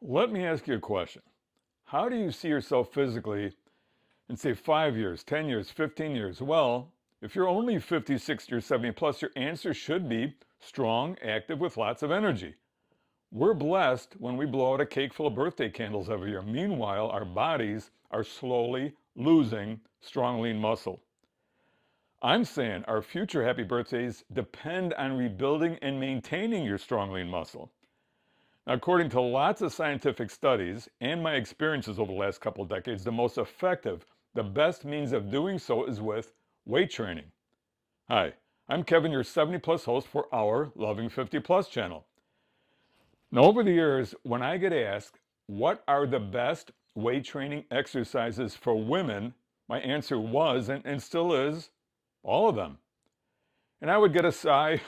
Let me ask you a question. How do you see yourself physically in, say, 5 years, 10 years, 15 years? Well, if you're only 50, 60, or 70 plus, your answer should be strong, active, with lots of energy. We're blessed when we blow out a cake full of birthday candles every year. Meanwhile, our bodies are slowly losing strong, lean muscle. I'm saying our future happy birthdays depend on rebuilding and maintaining your strong, lean muscle. Now, according to lots of scientific studies and my experiences over the last couple of decades, the most effective, the best means of doing so is with weight training. Hi, I'm Kevin, your 70 plus host for our Loving 50 Plus channel. Now, over the years, when I get asked, what are the best weight training exercises for women? My answer was, and still is, all of them. And I would get a sigh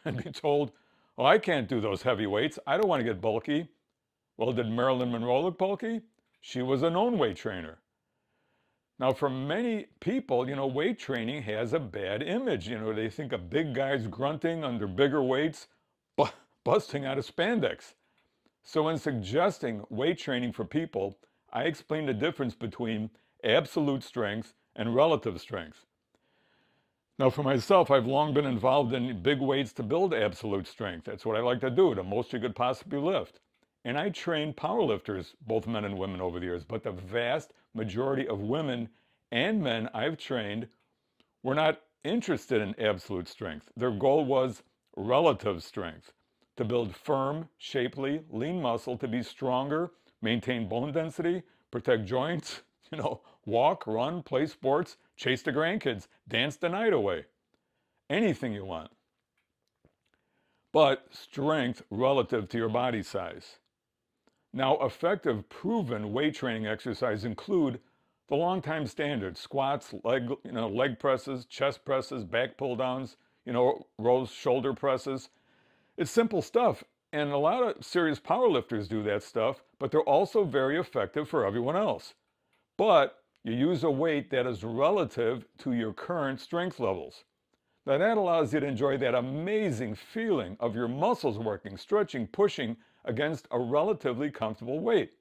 and be told, oh, I can't do those heavy weights. I don't want to get bulky. Well, did Marilyn Monroe look bulky? She was a known weight trainer. Now, for many people, weight training has a bad image. They think of big guys grunting under bigger weights, busting out of spandex. So in suggesting weight training for people, I explain the difference between absolute strength and relative strength. Now, for myself, I've long been involved in big weights to build absolute strength. That's what I like to do, the most you could possibly lift. And I train powerlifters, both men and women, over the years. But the vast majority of women and men I've trained were not interested in absolute strength. Their goal was relative strength, to build firm, shapely, lean muscle, to be stronger, maintain bone density, protect joints, walk, run, play sports, chase the grandkids, dance the night away. Anything you want. But strength relative to your body size. Now, effective, proven weight training exercises include the long-time standards: squats, leg presses, chest presses, back pull-downs, rows, shoulder presses. It's simple stuff, and a lot of serious powerlifters do that stuff, but they're also very effective for everyone else. But you use a weight that is relative to your current strength levels. Now that allows you to enjoy that amazing feeling of your muscles working, stretching, pushing against a relatively comfortable weight.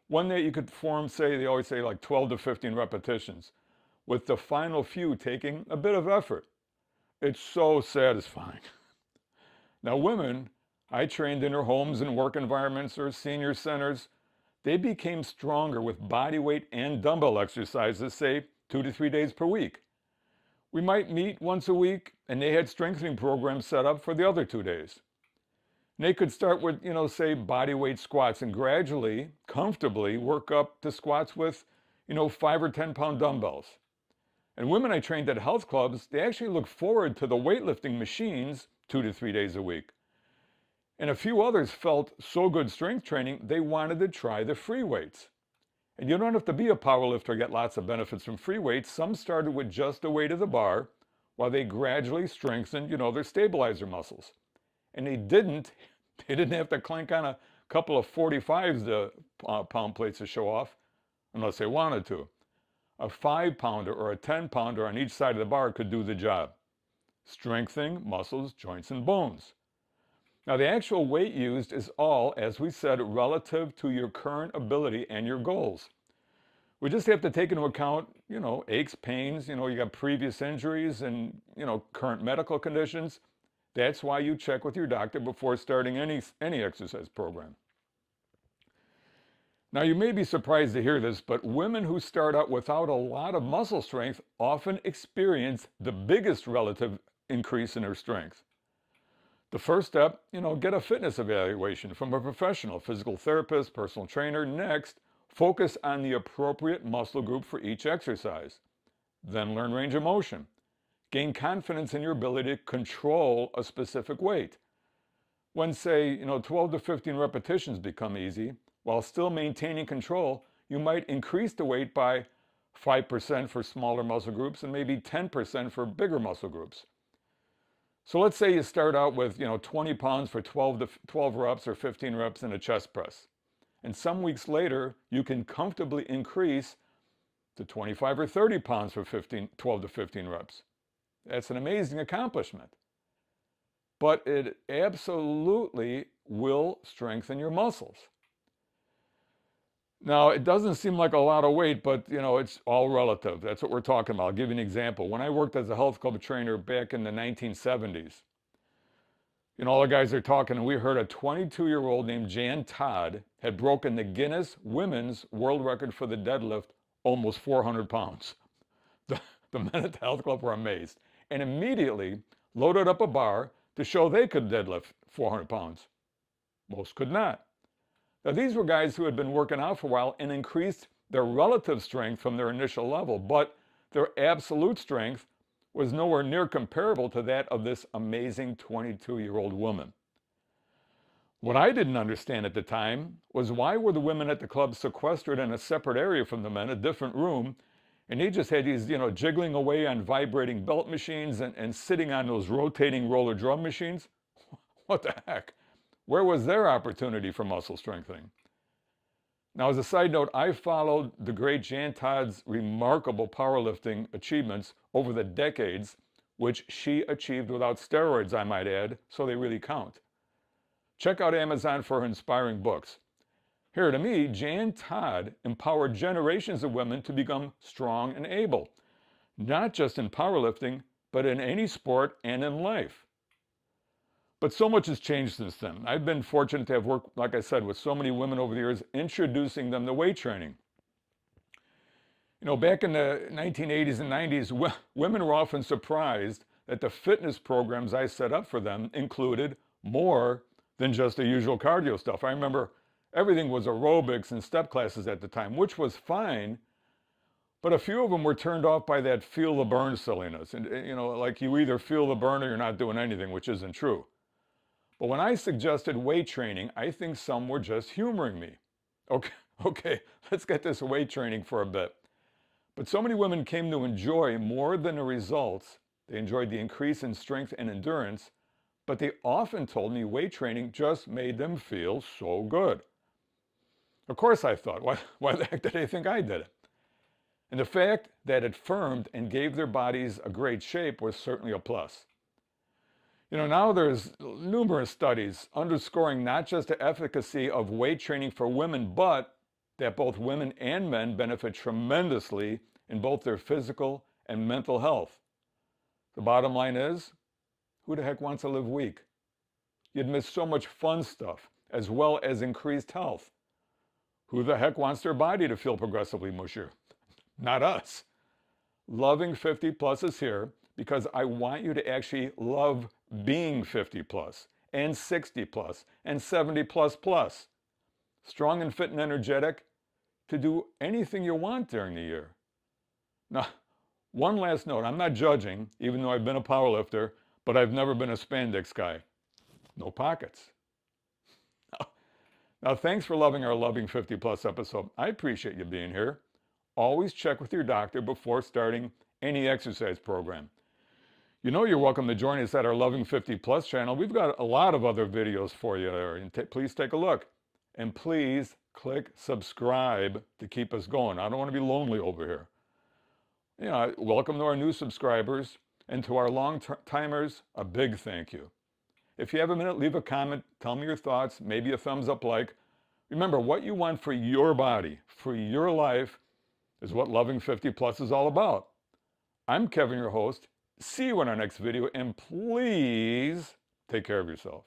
One that you could perform, they always say like 12 to 15 repetitions, with the final few taking a bit of effort. It's so satisfying. Now, women I trained in their homes and work environments or senior centers, they became stronger with body weight and dumbbell exercises, say 2 to 3 days per week. We might meet once a week, and they had strengthening programs set up for the other 2 days. And they could start with, say body weight squats, and gradually, comfortably work up to squats with, 5 or 10 pound dumbbells. And women I trained at health clubs, they actually look forward to the weightlifting machines 2 to 3 days a week. And a few others felt so good strength training, they wanted to try the free weights. And you don't have to be a powerlifter to get lots of benefits from free weights. Some started with just the weight of the bar, while they gradually strengthened, their stabilizer muscles. And they didn't have to clank on a couple of 45s to pound plates to show off, unless they wanted to. A 5-pounder or a 10-pounder on each side of the bar could do the job, strengthening muscles, joints, and bones. Now, the actual weight used is all, as we said, relative to your current ability and your goals. We just have to take into account, aches, pains, you got previous injuries and, current medical conditions. That's why you check with your doctor before starting any exercise program. Now, you may be surprised to hear this, but women who start out without a lot of muscle strength often experience the biggest relative increase in their strength. The first step, get a fitness evaluation from a professional, physical therapist, personal trainer. Next, focus on the appropriate muscle group for each exercise. Then learn range of motion. Gain confidence in your ability to control a specific weight. When, say, 12 to 15 repetitions become easy, while still maintaining control, you might increase the weight by 5% for smaller muscle groups and maybe 10% for bigger muscle groups. So let's say you start out with 20 pounds for 12 reps or 15 reps in a chest press. And some weeks later, you can comfortably increase to 25 or 30 pounds for 12 to 15 reps. That's an amazing accomplishment. But it absolutely will strengthen your muscles. Now, it doesn't seem like a lot of weight, but it's all relative. That's what we're talking about. I'll give you an example. When I worked as a health club trainer back in the 1970s, all the guys are talking, and we heard a 22-year-old named Jan Todd had broken the Guinness Women's World Record for the deadlift, almost 400 pounds. The, the men at the health club were amazed and immediately loaded up a bar to show they could deadlift 400 pounds. Most could not. Now, these were guys who had been working out for a while and increased their relative strength from their initial level, but their absolute strength was nowhere near comparable to that of this amazing 22-year-old woman. What I didn't understand at the time was why were the women at the club sequestered in a separate area from the men, a different room, and they just had these, jiggling away on vibrating belt machines and sitting on those rotating roller drum machines? What the heck? Where was their opportunity for muscle strengthening? Now, as a side note, I followed the great Jan Todd's remarkable powerlifting achievements over the decades, which she achieved without steroids, I might add, so they really count. Check out Amazon for her inspiring books. Here, to me, Jan Todd empowered generations of women to become strong and able, not just in powerlifting, but in any sport and in life. But so much has changed since then. I've been fortunate to have worked, like I said, with so many women over the years, introducing them to weight training. Back in the 1980s and 90s, women were often surprised that the fitness programs I set up for them included more than just the usual cardio stuff. I remember everything was aerobics and step classes at the time, which was fine, but a few of them were turned off by that feel the burn silliness. And, like you either feel the burn or you're not doing anything, which isn't true. But when I suggested weight training, I think some were just humoring me. Okay, let's get this weight training for a bit. But so many women came to enjoy more than the results. They enjoyed the increase in strength and endurance, but they often told me weight training just made them feel so good. Of course, I thought, why the heck did they think I did it? And the fact that it firmed and gave their bodies a great shape was certainly a plus. Now there's numerous studies underscoring not just the efficacy of weight training for women, but that both women and men benefit tremendously in both their physical and mental health. The bottom line is, who the heck wants to live weak? You'd miss so much fun stuff, as well as increased health. Who the heck wants their body to feel progressively mushier? Not us. Loving 50 plus is here because I want you to actually love being 50 plus and 60 plus and 70 plus plus. Strong and fit and energetic to do anything you want during the year. Now, one last note, I'm not judging, even though I've been a powerlifter, but I've never been a spandex guy. No pockets. Now, thanks for loving our Loving 50 Plus episode. I appreciate you being here. Always check with your doctor before starting any exercise program. You're welcome to join us at our Loving 50 Plus channel. We've got a lot of other videos for you there, and please take a look. And please click subscribe to keep us going. I don't want to be lonely over here. Welcome to our new subscribers, and to our long-timers, a big thank you. If you have a minute, leave a comment, tell me your thoughts, maybe a thumbs up like. Remember, what you want for your body, for your life, is what Loving 50 Plus is all about. I'm Kevin, your host. See you in our next video, and please take care of yourself.